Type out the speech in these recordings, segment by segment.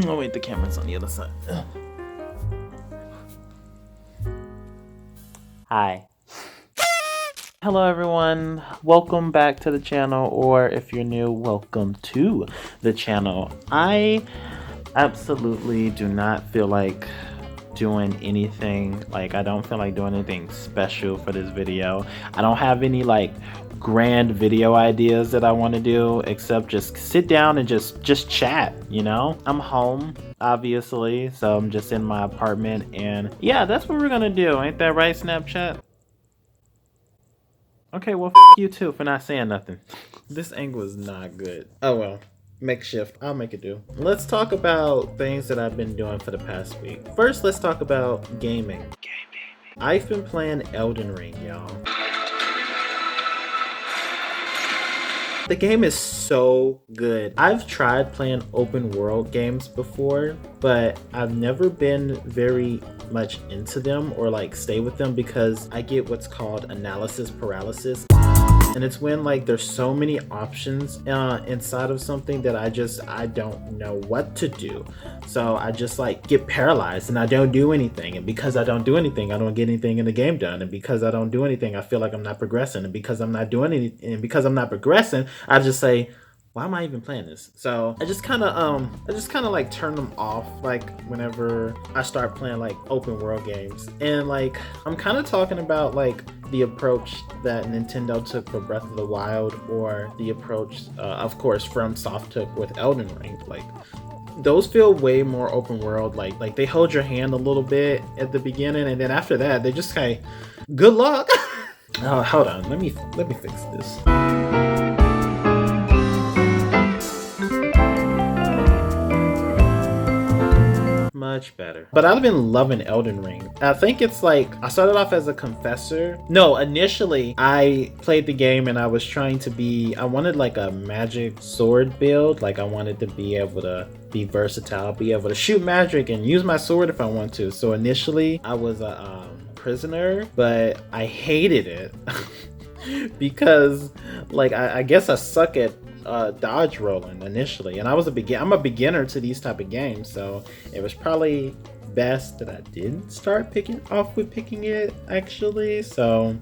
Oh wait, the camera's on the other side. Hi. Hello everyone, welcome back to the channel, or if you're new, welcome to the channel. I absolutely do not feel like doing anything, I don't feel like doing anything special for this video. I don't have any grand video ideas that I want to do, except just sit down and just chat, you know? I'm home, obviously, so I'm just in my apartment, and yeah, that's what we're gonna do. Ain't that right, Snapchat? Okay, well, you too for not saying nothing. This angle is not good. Oh well, makeshift. I'll make it do. Let's talk about things that I've been doing for the past week. First, let's talk about gaming. I've been playing Elden Ring, y'all. The game is so good. I've tried playing open world games before, but I've never been very much into them or stay with them because I get what's called analysis paralysis. And it's when there's so many options inside of something that I don't know what to do. So I just get paralyzed and I don't do anything. And because I don't do anything, I don't get anything in the game done. And because I don't do anything, I feel like I'm not progressing. And because I'm not doing anything, and because I'm not progressing, I just say, why am I even playing this? So I just kind of turn them off whenever I start playing open world games. And I'm kind of talking about the approach that Nintendo took for Breath of the Wild, or the approach of course FromSoft took with Elden Ring. Those feel way more open world. Like they hold your hand a little bit at the beginning, and then after that they just good luck. Oh, hold on, let me fix this. Much better. But I've been loving Elden Ring. I think it's I started off as a confessor. No, initially I played the game and I was trying to be, I wanted a magic sword build. I wanted to be able to be versatile, be able to shoot magic and use my sword if I want to. So initially I was a prisoner, but I hated it because I guess I suck at dodge rolling initially, and I'm a beginner to these type of games, so it was probably best that I didn't start picking it actually. So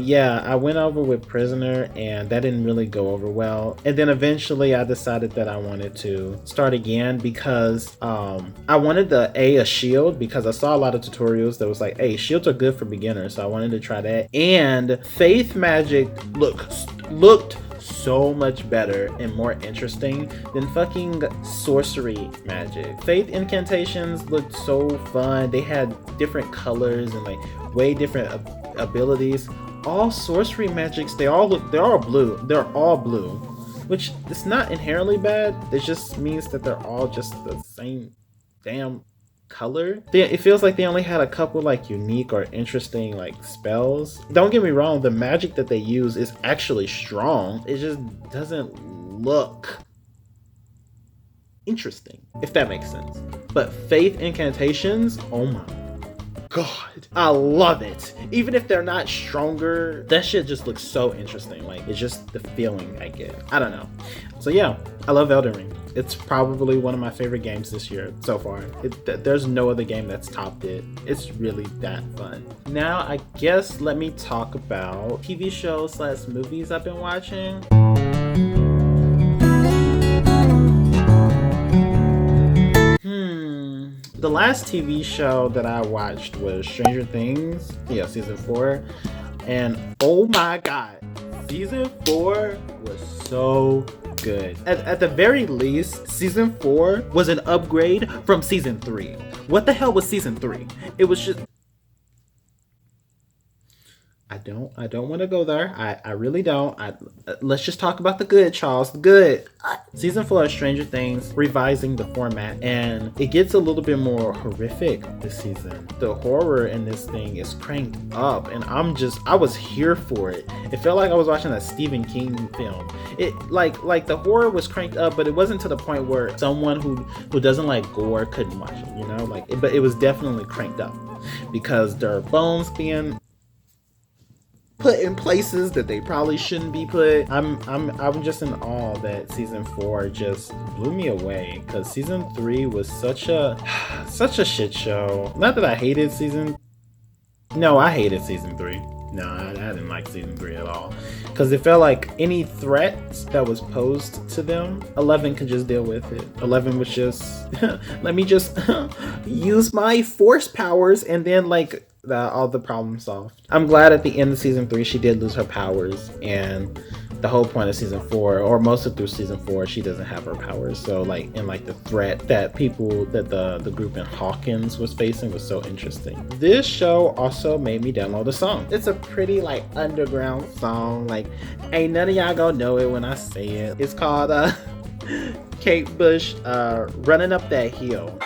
yeah, I went over with prisoner and that didn't really go over well, and then eventually I decided that I wanted to start again because I wanted a shield, because I saw a lot of tutorials that was hey, shields are good for beginners, so I wanted to try that. And faith magic looked so much better and more interesting than fucking sorcery magic. Faith incantations looked so fun. They had different colors and way different abilities. All sorcery magics, they're all blue. They're all blue, which is not inherently bad. It just means that they're all just the same damn color. It feels like they only had a couple unique or interesting spells. Don't get me wrong, the magic that they use is actually strong. It just doesn't look interesting, if that makes sense. But faith incantations, oh my god, I love it. Even if they're not stronger, that shit just looks so interesting. It's just the feeling I get. I don't know. So yeah, I love Elden Ring. It's probably one of my favorite games this year so far. There's no other game that's topped it. It's really that fun. Now I guess let me talk about TV shows / movies I've been watching. The last TV show that I watched was Stranger Things, yeah, season 4, and oh my god, season 4 was so good. At the very least, season 4 was an upgrade from season 3. What the hell was season 3? It was just, I don't want to go there. I really don't. Let's just talk about the good, Charles. The good. Season 4 of Stranger Things, revising the format, and it gets a little bit more horrific this season. The horror in this thing is cranked up, and I was here for it. It felt like I was watching a Stephen King film. It the horror was cranked up, but it wasn't to the point where someone who doesn't like gore couldn't watch it, you know? But it was definitely cranked up because there are bones being put in places that they probably shouldn't be put. I'm just in awe that season 4 just blew me away, because season 3 was such a shit show. Not that I hated season. No, I hated season 3. No, I didn't like season 3 at all, because it felt like any threat that was posed to them, 11 could just deal with it. 11 was just, let me just use my force powers, and then like all the problems solved. I'm glad at the end of season 3 she did lose her powers, and the whole point of season 4, or most of through season 4, she doesn't have her powers. So like, and like the threat that the group in Hawkins was facing was so interesting. This show also made me download a song. It's a pretty like underground song. Like, ain't none of y'all gonna know it when I say it. It's called Kate Bush, Running Up That Hill.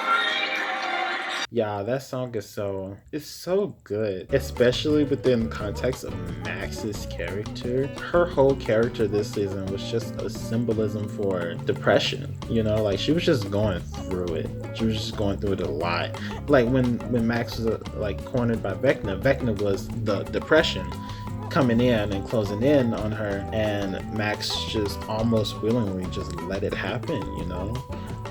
Yeah, that song is so good, especially within the context of Max's character. Her whole character this season was just a symbolism for depression, you know, like she was just going through it. She was just going through it a lot. Like when Max was like cornered by Vecna was the depression coming in and closing in on her, and Max just almost willingly just let it happen, you know.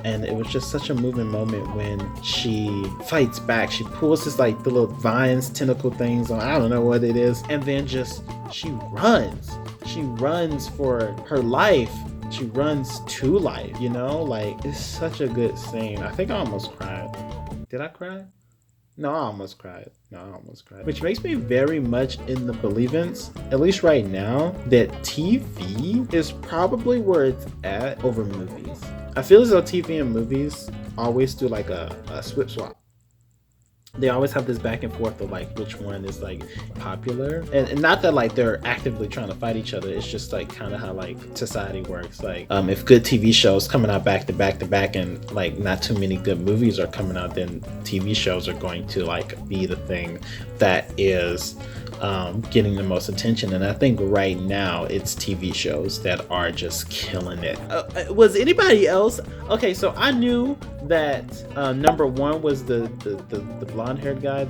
And it was just such a moving moment when she fights back. She pulls this like the little vines, tentacle things on, I don't know what it is. And then just, she runs. She runs for her life. She runs to life, you know? Like, it's such a good scene. I think I almost cried. Did I cry? No, I almost cried. Which makes me very much in the believance, at least right now, that TV is probably where it's at over movies. I feel as though TV and movies always do like a swip swap. They always have this back and forth of like which one is like popular, and not that like they're actively trying to fight each other. It's just like kind of how like society works. Like if good TV shows coming out back to back to back, and like not too many good movies are coming out, then TV shows are going to like be the thing that is getting the most attention. And I think right now it's TV shows that are just killing it. Was anybody else? Okay, so I knew that number one was the blonde haired guy.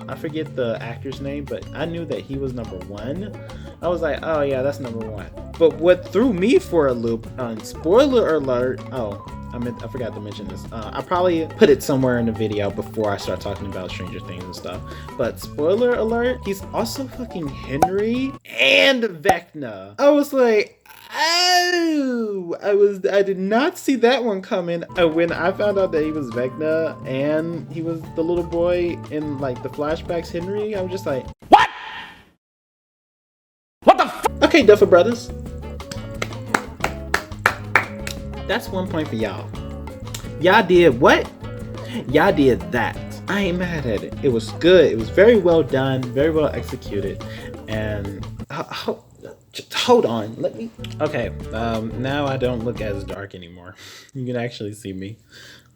I forget the actor's name, but I knew that he was number one. I was like, oh yeah, that's number one. But what threw me for a loop, spoiler alert, I forgot to mention this. I probably put it somewhere in the video before I start talking about Stranger Things and stuff. But spoiler alert, he's also fucking Henry and Vecna. I was like, oh, I did not see that one coming. When I found out that he was Vecna and he was the little boy in like the flashbacks Henry, I was just like, what? What the f? Okay, Duffer Brothers. That's 1 point for y'all. Y'all did what? Y'all did that. I ain't mad at it. It was good. It was very well done, very well executed. And just hold on. Let me. Okay. Now I don't look as dark anymore. You can actually see me.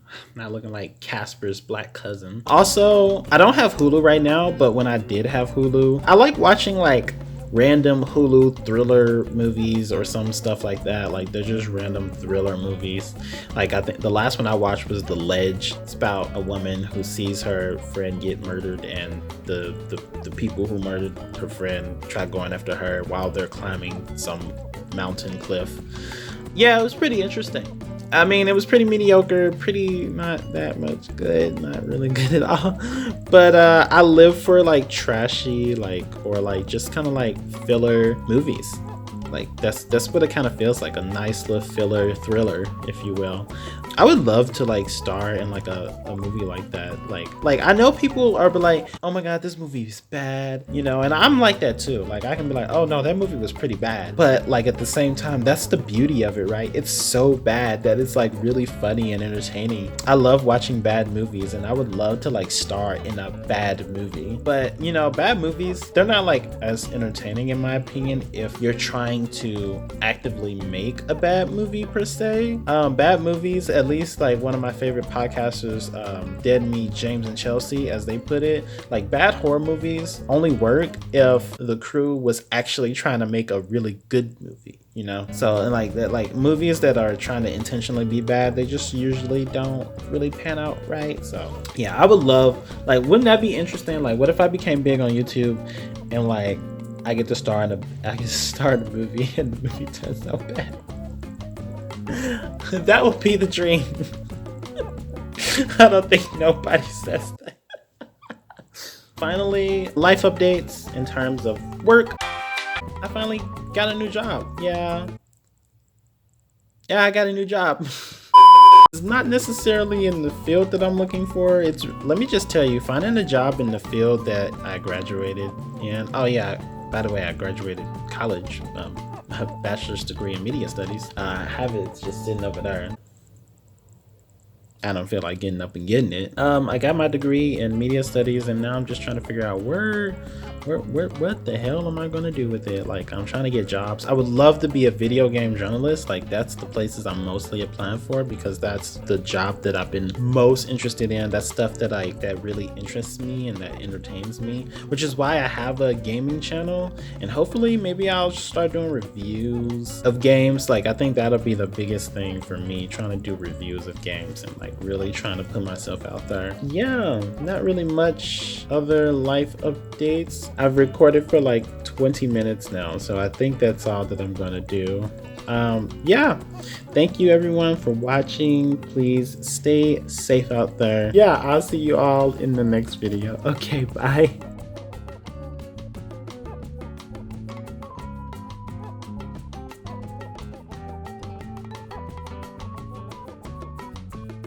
I'm not looking like Casper's black cousin. Also, I don't have Hulu right now, but when I did have Hulu, I like watching like random Hulu thriller movies or some stuff like that. Like they're just random thriller movies. Like I think the last one I watched was The Ledge. It's about a woman who sees her friend get murdered, and the people who murdered her friend try going after her while they're climbing some mountain cliff. Yeah, it was pretty interesting. I mean, it was pretty mediocre, pretty not that much good, not really good at all. But I live for like trashy, like, or like just kind of like filler movies. Like that's what it kind of feels like, a nice little filler thriller, if you will. I would love to like star in like a movie like that. Like I know people are like, oh my god, this movie is bad, you know, and I'm like that too. Like I can be like, oh no, that movie was pretty bad. But like at the same time, that's the beauty of it, right? It's so bad that it's like really funny and entertaining. I love watching bad movies, and I would love to like star in a bad movie. But you know, bad movies, they're not like as entertaining in my opinion if you're trying to actively make a bad movie per se. Bad movies, at least like one of my favorite podcasters, Dead Meat James and Chelsea, as they put it, like bad horror movies only work if the crew was actually trying to make a really good movie, you know. So and like that, like movies that are trying to intentionally be bad, they just usually don't really pan out right. So yeah, I would love, like, wouldn't that be interesting? Like what if I became big on YouTube and like I get to star in a movie and the movie turns out bad. That would be the dream. I don't think nobody says that. Finally, life updates in terms of work. I finally got a new job. Yeah, I got a new job. It's not necessarily in the field that I'm looking for. Let me just tell you, finding a job in the field that I graduated in. Oh yeah, by the way, I graduated college, a bachelor's degree in media studies. I have it just sitting over there. I don't feel like getting up and getting it. I got my degree in media studies, and now I'm just trying to figure out what the hell am I gonna do with it? Like, I'm trying to get jobs. I would love to be a video game journalist. Like, that's the places I'm mostly applying for, because that's the job that I've been most interested in. That's stuff that really interests me and that entertains me, which is why I have a gaming channel, and hopefully maybe I'll start doing reviews of games. Like, I think that'll be the biggest thing for me, trying to do reviews of games and like really trying to put myself out there. Yeah, not really much other life updates. I've recorded for like 20 minutes now, so I think that's all that I'm gonna do. Yeah, thank you everyone for watching. Please stay safe out there. Yeah, I'll see you all in the next video. Okay, bye.